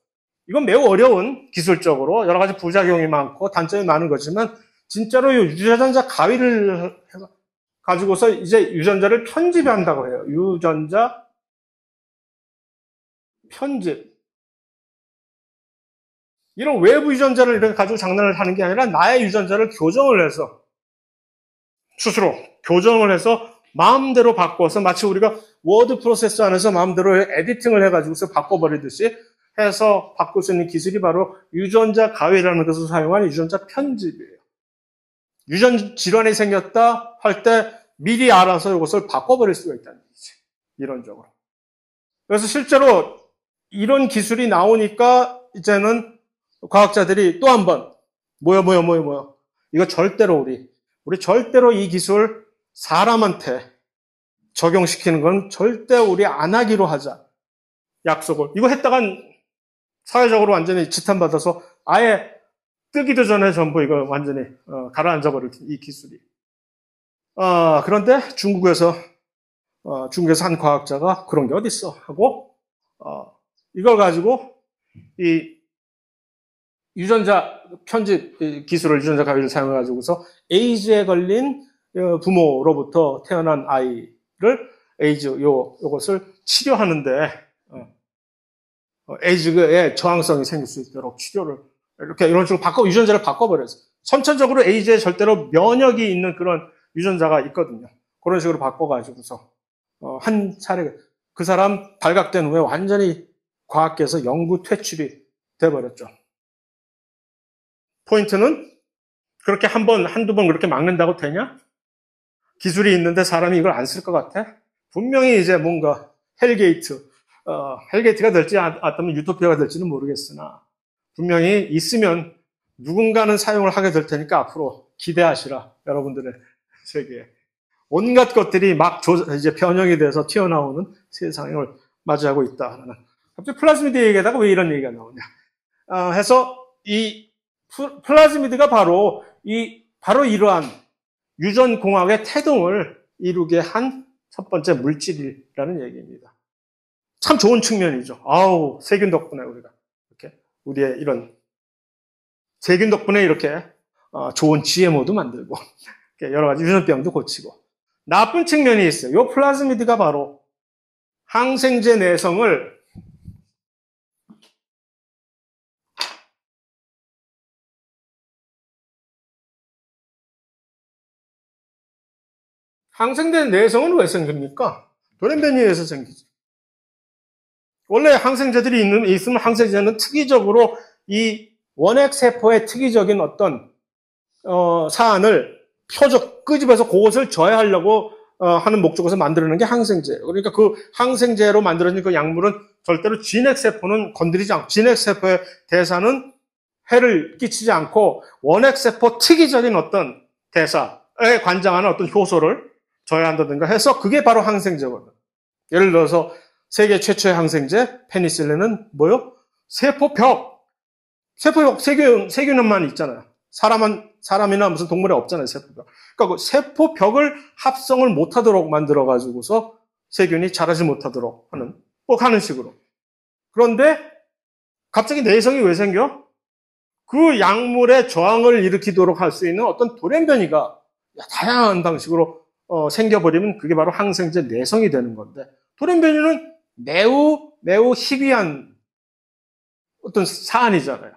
이건 매우 어려운 기술적으로 여러 가지 부작용이 많고 단점이 많은 거지만 진짜로 유전자 가위를 가지고서 이제 유전자를 편집한다고 해요. 유전자 편집. 이런 외부 유전자를 이렇게 가지고 장난을 하는 게 아니라 나의 유전자를 교정을 해서 스스로 교정을 해서 마음대로 바꿔서 마치 우리가 워드 프로세서 안에서 마음대로 에디팅을 해가지고서 바꿔버리듯이 해서 바꿀 수 있는 기술이 바로 유전자 가위라는 것을 사용한 유전자 편집이에요. 유전 질환이 생겼다 할 때 미리 알아서 이것을 바꿔버릴 수가 있다는 얘기지. 이론적으로. 그래서 실제로 이런 기술이 나오니까 이제는 과학자들이 또 한 번 이거 절대로 우리 절대로 이 기술 사람한테 적용시키는 건 절대 우리 안 하기로 하자. 약속을. 이거 했다간 사회적으로 완전히 지탄받아서 아예 뜨기도 전에 전부 이거 완전히 가라앉아버릴 이 기술이. 그런데 중국에서 한 과학자가 그런 게 어딨어 하고 이걸 가지고 이 유전자 편집 기술을 유전자 가위를 사용해 가지고서 에이즈에 걸린 부모로부터 태어난 아이를 요것을 치료하는데 에이즈에 저항성이 생길 수 있도록 치료를 이렇게 이런 식으로 유전자를 바꿔버렸어요. 선천적으로 에이즈에 절대로 면역이 있는 그런 유전자가 있거든요. 그런 식으로 바꿔가지고서 한 차례 그 사람 발각된 후에 완전히 과학계에서 영구 퇴출이 돼버렸죠. 포인트는 그렇게 한두 번 그렇게 막는다고 되냐? 기술이 있는데 사람이 이걸 안 쓸 것 같아? 분명히 이제 뭔가 헬게이트가 될지 아니면 유토피아가 될지는 모르겠으나 분명히 있으면 누군가는 사용을 하게 될 테니까 앞으로 기대하시라. 여러분들의 세계에. 온갖 것들이 막 이제 변형이 돼서 튀어나오는 세상을 맞이하고 있다. 갑자기 플라즈미드 얘기에다가 왜 이런 얘기가 나오냐. 해서 이 플라즈미드가 바로 이러한 유전공학의 태동을 이루게 한 첫 번째 물질이라는 얘기입니다. 참 좋은 측면이죠. 세균 덕분에 우리가 이렇게 우리의 이런 세균 덕분에 이렇게 좋은 GMO도 만들고 여러 가지 유전병도 고치고 나쁜 측면이 있어요. 이 플라즈미드가 바로 항생제 내성을 항생제 내성은 왜 생깁니까? 돌연변이에 의해서 생기죠. 원래 항생제들이 있으면 항생제는 특이적으로 이 원핵세포의 특이적인 어떤 사안을 끄집어서 그것을 저해하려고 하는 목적에서 만들어낸 게 항생제예요. 그러니까 그 항생제로 만들어진 그 약물은 절대로 진핵세포는 건드리지 않고 진핵세포의 대사는 해를 끼치지 않고 원핵세포 특이적인 어떤 대사에 관장하는 어떤 효소를 저해한다든가 해서 그게 바로 항생제거든요. 예를 들어서 세계 최초의 항생제 페니실린은 뭐요? 세포벽, 세균만 있잖아요. 사람이나 무슨 동물에 없잖아요, 세포벽. 그러니까 그 세포벽을 합성을 못하도록 만들어가지고서 세균이 자라지 못하도록 하는 식으로. 그런데 갑자기 내성이 왜 생겨? 그 약물의 저항을 일으키도록 할 수 있는 어떤 돌연변이가 다양한 방식으로 생겨버리면 그게 바로 항생제 내성이 되는 건데 돌연변이는 매우 희귀한 어떤 사안이잖아요.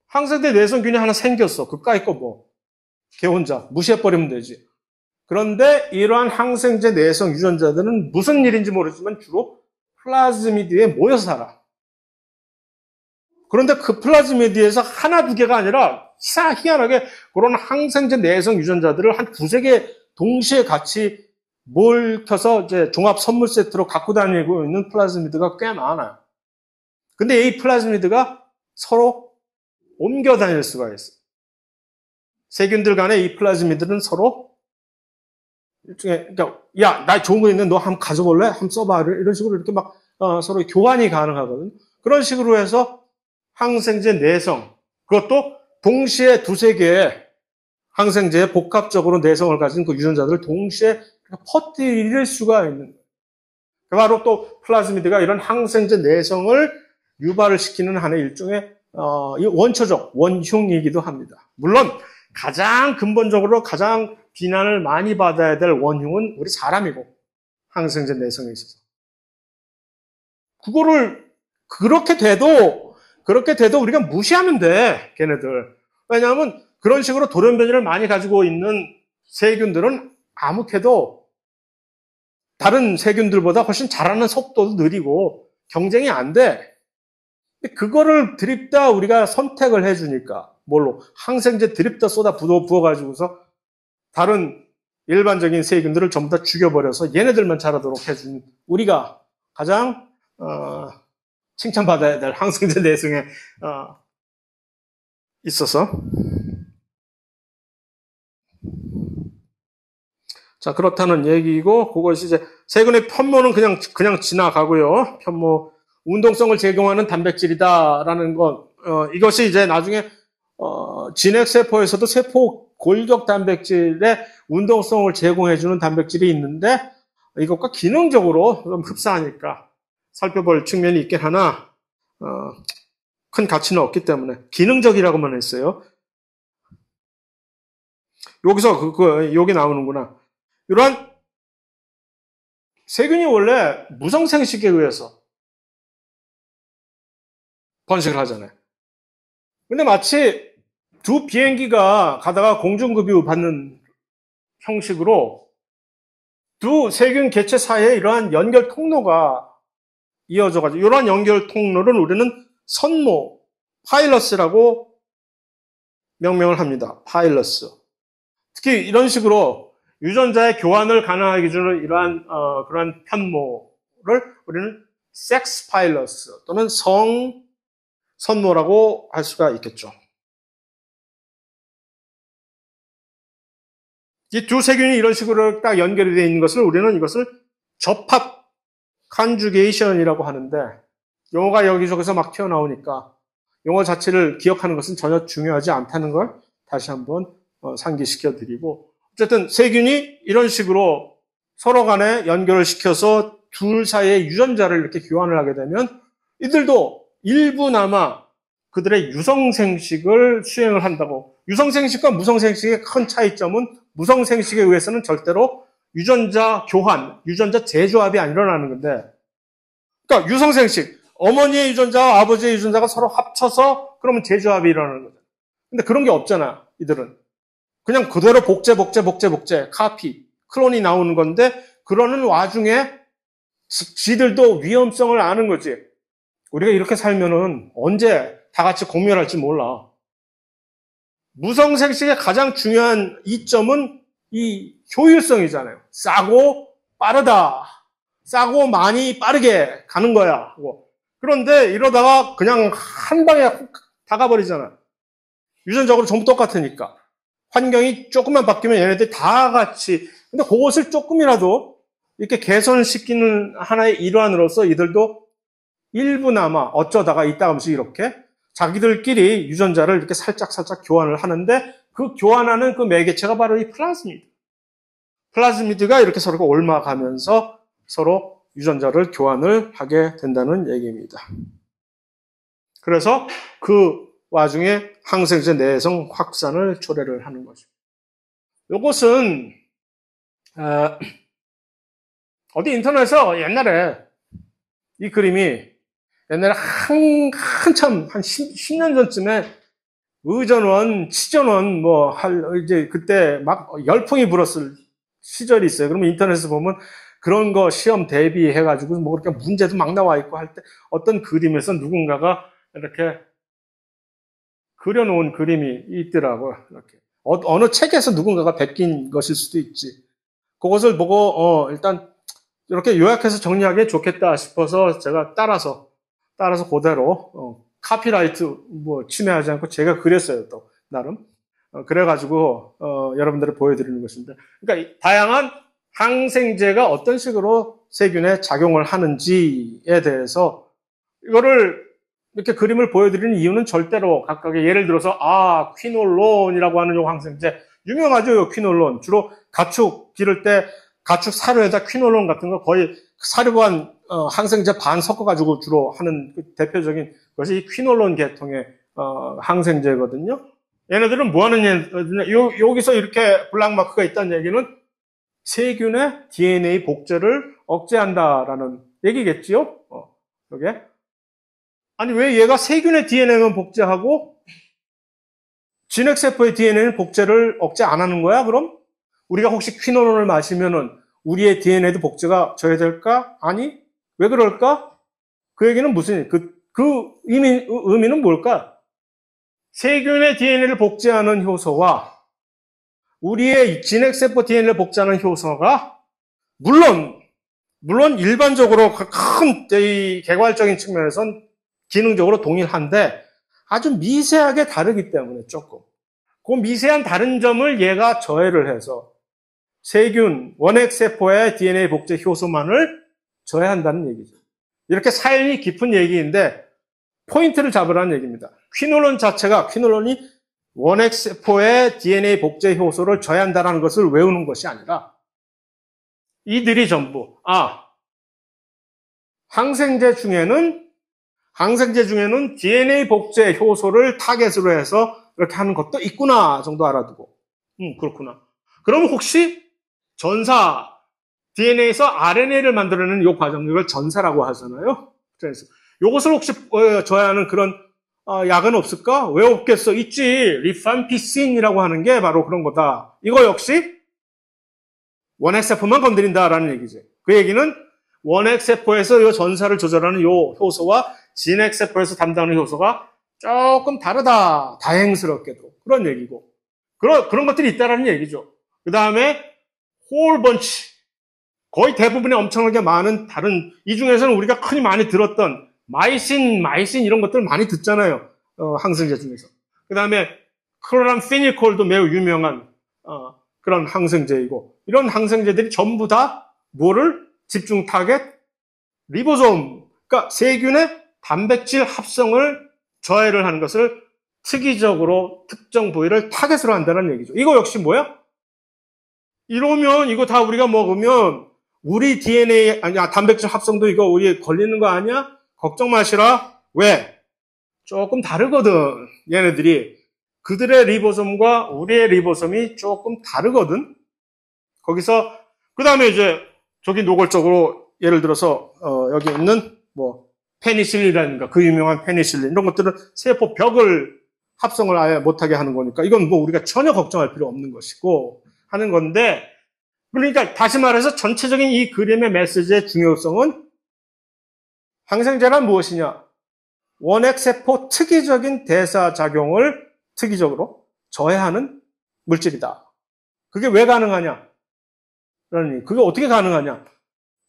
항생제 내성균이 하나 생겼어. 그까이 거 걔 혼자 무시해버리면 되지. 그런데 이러한 항생제 내성 유전자들은 무슨 일인지 모르지만 주로 플라즈미드에 모여서 살아. 그런데 그 플라즈미드에서 하나, 두 개가 아니라 희한하게 그런 항생제 내성 유전자들을 한 두세 개 동시에 같이 몰켜서 이제 종합 선물 세트로 갖고 다니고 있는 플라즈미드가 꽤 많아요. 근데 이 플라즈미드가 서로 옮겨 다닐 수가 있어요. 세균들 간에 이 플라즈미드는 서로 일종의, 그러니까, 야, 나 좋은 거 있는데 너 한번 가져볼래? 한번 써봐. 이런 식으로 이렇게 막 서로 교환이 가능하거든요. 그런 식으로 해서 항생제 내성, 그것도 동시에 두세 개의 항생제에 복합적으로 내성을 가진 그 유전자들을 동시에 퍼뜨릴 수가 있는 거예요. 바로 또 플라즈미드가 이런 항생제 내성을 유발을 시키는 하나의 일종의 원초적 원흉이기도 합니다. 물론 가장 근본적으로 가장 비난을 많이 받아야 될 원흉은 우리 사람이고 항생제 내성에 있어서 그거를 그렇게 돼도 우리가 무시하면 돼, 걔네들. 왜냐하면 그런 식으로 돌연변이를 많이 가지고 있는 세균들은 아무개도 다른 세균들보다 훨씬 자라는 속도도 느리고 경쟁이 안 돼. 근데 그거를 드립다 우리가 선택을 해주니까 뭘로? 항생제 드립다 쏟아 부어가지고서 다른 일반적인 세균들을 전부 다 죽여버려서 얘네들만 자라도록 해준 우리가 가장 칭찬받아야 될 항생제 내성에 있어서 자, 그렇다는 얘기고, 그것이 이제, 세균의 편모는 그냥 지나가고요. 편모, 운동성을 제공하는 단백질이다라는 것, 이것이 이제 나중에 진핵세포에서도 세포 골격 단백질에 운동성을 제공해주는 단백질이 있는데 이것과 기능적으로 좀 흡사하니까 살펴볼 측면이 있긴 하나 큰 가치는 없기 때문에 기능적이라고만 했어요. 여기서 여기 나오는구나. 이러한 세균이 원래 무성생식에 의해서 번식을 하잖아요. 근데 마치 두 비행기가 가다가 공중급유 받는 형식으로 두 세균 개체 사이에 이러한 연결 통로가 이어져가지고 이러한 연결 통로를 우리는 선모, 파일러스라고 명명을 합니다. 파일러스. 특히 이런 식으로 유전자의 교환을 가능하게 해주는 이러한 그러한 편모를 우리는 섹스 파일러스 또는 성 선모라고 할 수가 있겠죠. 이 두 세균이 이런 식으로 딱 연결이 되어 있는 것을 우리는 이것을 접합 컨주게이션이라고 하는데 용어가 여기저기서 막 튀어나오니까 용어 자체를 기억하는 것은 전혀 중요하지 않다는 걸 다시 한번 상기시켜 드리고 어쨌든 세균이 이런 식으로 서로 간에 연결을 시켜서 둘 사이의 유전자를 이렇게 교환을 하게 되면 이들도 일부나마 그들의 유성생식을 수행을 한다고. 유성생식과 무성생식의 큰 차이점은 무성생식에 의해서는 절대로 유전자 교환, 유전자 재조합이 안 일어나는 건데, 그러니까 유성생식, 어머니의 유전자와 아버지의 유전자가 서로 합쳐서 그러면 재조합이 일어나는 거죠. 근데 그런 게 없잖아, 이들은. 그냥 그대로 복제, 카피, 클론이 나오는 건데, 그러는 와중에 지들도 위험성을 아는 거지. 우리가 이렇게 살면은 언제 다 같이 공멸할지 몰라. 무성생식의 가장 중요한 이점은 이 효율성이잖아요. 싸고 빠르다. 싸고 많이 빠르게 가는 거야. 그런데 이러다가 그냥 한 방에 다 가버리잖아. 유전적으로 전부 똑같으니까. 환경이 조금만 바뀌면 얘네들이 다 같이. 근데 그것을 조금이라도 이렇게 개선시키는 하나의 일환으로서 이들도 일부나마 어쩌다가 있다가면서 이렇게 자기들끼리 유전자를 이렇게 살짝 교환을 하는데 그 교환하는 그 매개체가 바로 이 플라즈미드. 플라즈미드가 이렇게 서로가 옮아가면서 서로 유전자를 교환을 하게 된다는 얘기입니다. 그래서 그 와중에 항생제 내성 확산을 초래를 하는 거죠. 이것은 어디 인터넷에서 옛날에 이 그림이 옛날에 한참, 한 10년 전쯤에 의전원, 치전원, 이제 그때 막 열풍이 불었을 시절이 있어요. 그러면 인터넷에서 보면 그런 거 시험 대비해가지고 그렇게 문제도 막 나와 있고 할 때 어떤 그림에서 누군가가 이렇게 그려놓은 그림이 있더라고요. 이렇게. 어느 책에서 누군가가 베낀 것일 수도 있지. 그것을 보고, 일단 이렇게 요약해서 정리하기 좋겠다 싶어서 제가 따라서 그대로 카피라이트 침해하지 않고 제가 그렸어요. 또 나름 그래가지고 여러분들을 보여드리는 것인데, 그러니까 다양한 항생제가 어떤 식으로 세균에 작용을 하는지에 대해서 이거를 이렇게 그림을 보여드리는 이유는 절대로 각각의 예를 들어서 퀴놀론이라고 하는 요 항생제 유명하죠. 요 퀴놀론 주로 가축 기를 때 가축 사료에다 퀴놀론 같은 거 거의 사료반 항생제 반 섞어가지고 주로 하는 그 대표적인 것이 이 퀴놀론 계통의 항생제거든요. 얘네들은 뭐 하는 얘네들은 여기서 이렇게 블락마크가 있다는 얘기는 세균의 DNA 복제를 억제한다라는 얘기겠지요. 이게 아니 왜 얘가 세균의 DNA만 복제하고 진핵세포의 DNA는 복제를 억제 안 하는 거야? 그럼 우리가 혹시 퀴놀론을 마시면은 우리의 DNA도 복제가 져야 될까? 아니, 왜 그럴까? 그 얘기는 무슨, 의미는 뭘까? 세균의 DNA를 복제하는 효소와 우리의 진핵세포 DNA를 복제하는 효소가, 물론 일반적으로 큰 개괄적인 측면에선 기능적으로 동일한데 아주 미세하게 다르기 때문에 조금. 그 미세한 다른 점을 얘가 저해를 해서 세균, 원핵세포의 DNA 복제 효소만을 저해한다는 얘기죠. 이렇게 사연이 깊은 얘기인데 포인트를 잡으라는 얘기입니다. 퀴놀론이 원핵세포의 DNA 복제 효소를 저해한다는 것을 외우는 것이 아니라 이들이 전부 항생제 중에는 DNA 복제 효소를 타겟으로 해서 이렇게 하는 것도 있구나 정도 알아두고 그렇구나. 그럼 혹시 전사 DNA에서 RNA를 만들어내는 이 과정, 이걸 전사라고 하잖아요. 그래서 이것을 혹시 저해하는 그런 약은 없을까? 왜 없겠어? 있지. 리팜피신이라고 하는 게 바로 그런 거다. 이거 역시 원핵세포만 건드린다라는 얘기지. 그 얘기는 원핵세포에서 이 전사를 조절하는 이 효소와 진핵세포에서 담당하는 효소가 조금 다르다. 다행스럽게도. 그런 얘기고. 그런 것들이 있다라는 얘기죠. 그 다음에 홀번치. 거의 대부분의 엄청나게 많은 다른, 이 중에서는 우리가 흔히 많이 들었던 마이신 이런 것들 많이 듣잖아요. 항생제 중에서. 그 다음에 클로람피니콜도 매우 유명한 그런 항생제이고, 이런 항생제들이 전부 다 뭐를 집중 타겟? 리보솜. 그러니까 세균의 단백질 합성을 저해를 하는 것을 특이적으로 특정 부위를 타겟으로 한다는 얘기죠. 이거 역시 뭐야? 이러면 이거 다 우리가 먹으면 우리 DNA, 단백질 합성도 이거 우리 걸리는 거 아니야? 걱정 마시라. 왜? 조금 다르거든. 얘네들이. 그들의 리보솜과 우리의 리보솜이 조금 다르거든. 거기서, 그 다음에 이제, 저기 노골적으로, 예를 들어서, 여기 있는, 페니실린이라든가, 그 유명한 페니실린, 이런 것들은 세포 벽을 합성을 아예 못하게 하는 거니까, 이건 우리가 전혀 걱정할 필요 없는 것이고, 하는 건데, 그러니까 다시 말해서 전체적인 이 그림의 메시지의 중요성은 항생제란 무엇이냐? 원핵세포 특이적인 대사작용을 특이적으로 저해하는 물질이다. 그게 왜 가능하냐? 그러니 그게 어떻게 가능하냐?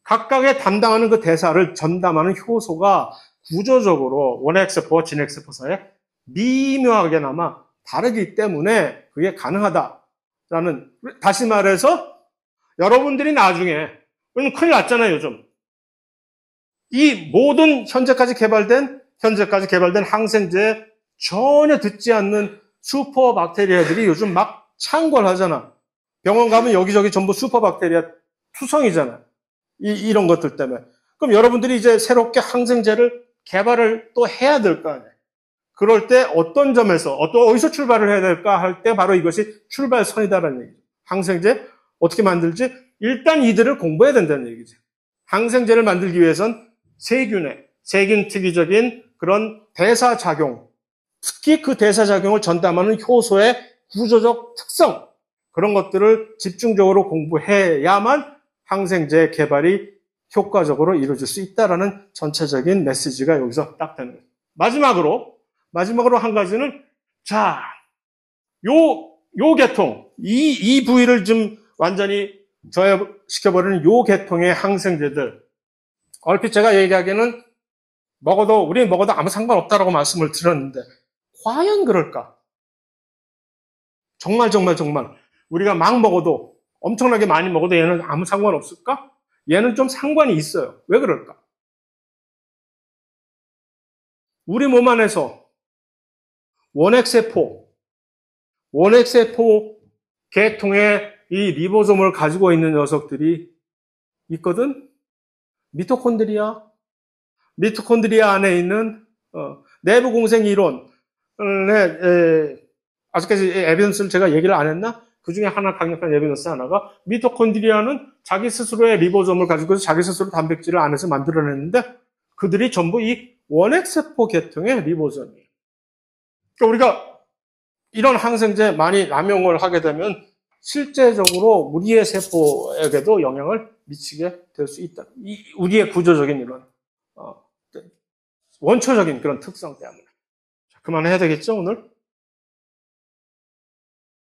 각각의 담당하는 그 대사를 전담하는 효소가 구조적으로 원핵세포와 진핵세포 사이에 미묘하게나마 다르기 때문에 그게 가능하다라는, 다시 말해서 여러분들이 나중에, 큰일 났잖아요, 요즘. 이 모든 현재까지 개발된 항생제에 전혀 듣지 않는 슈퍼 박테리아들이 요즘 막 창궐하잖아. 병원 가면 여기저기 전부 슈퍼 박테리아 투성이잖아. 이런 것들 때문에. 그럼 여러분들이 이제 새롭게 항생제를 개발을 또 해야 될 거 아니에요. 그럴 때 어떤 점에서, 어디서 출발을 해야 될까 할 때 바로 이것이 출발선이다라는 얘기죠. 항생제 어떻게 만들지? 일단 이들을 공부해야 된다는 얘기죠. 항생제를 만들기 위해선 세균 특이적인 그런 대사작용, 특히 그 대사작용을 전담하는 효소의 구조적 특성, 그런 것들을 집중적으로 공부해야만 항생제 개발이 효과적으로 이루어질 수 있다라는 전체적인 메시지가 여기서 딱 되는 거예요. 마지막으로 한 가지는, 자, 요 계통, 이 부위를 좀 완전히 저해시켜버리는 요 계통의 항생제들, 얼핏 제가 얘기하기에는 우리는 먹어도 아무 상관없다라고 말씀을 드렸는데, 과연 그럴까? 정말 우리가 막 먹어도, 엄청나게 많이 먹어도 얘는 아무 상관없을까? 얘는 좀 상관이 있어요. 왜 그럴까? 우리 몸 안에서 원핵세포 계통의 이 리보솜을 가지고 있는 녀석들이 있거든? 미토콘드리아 안에 있는 내부 공생 이론의 아직까지 에비던스를 제가 얘기를 안 했나? 그 중에 하나 강력한 에비던스 하나가 미토콘드리아는 자기 스스로의 리보솜을 가지고 자기 스스로 단백질을 안에서 만들어냈는데 그들이 전부 이 원핵세포 계통의 리보솜이에요. 그러니까 우리가 이런 항생제 많이 남용을 하게 되면 실제적으로 우리의 세포에게도 영향을 미치게 될 수 있다. 우리의 구조적인 이런 원초적인 그런 특성 때문에. 자, 그만해야 되겠죠, 오늘?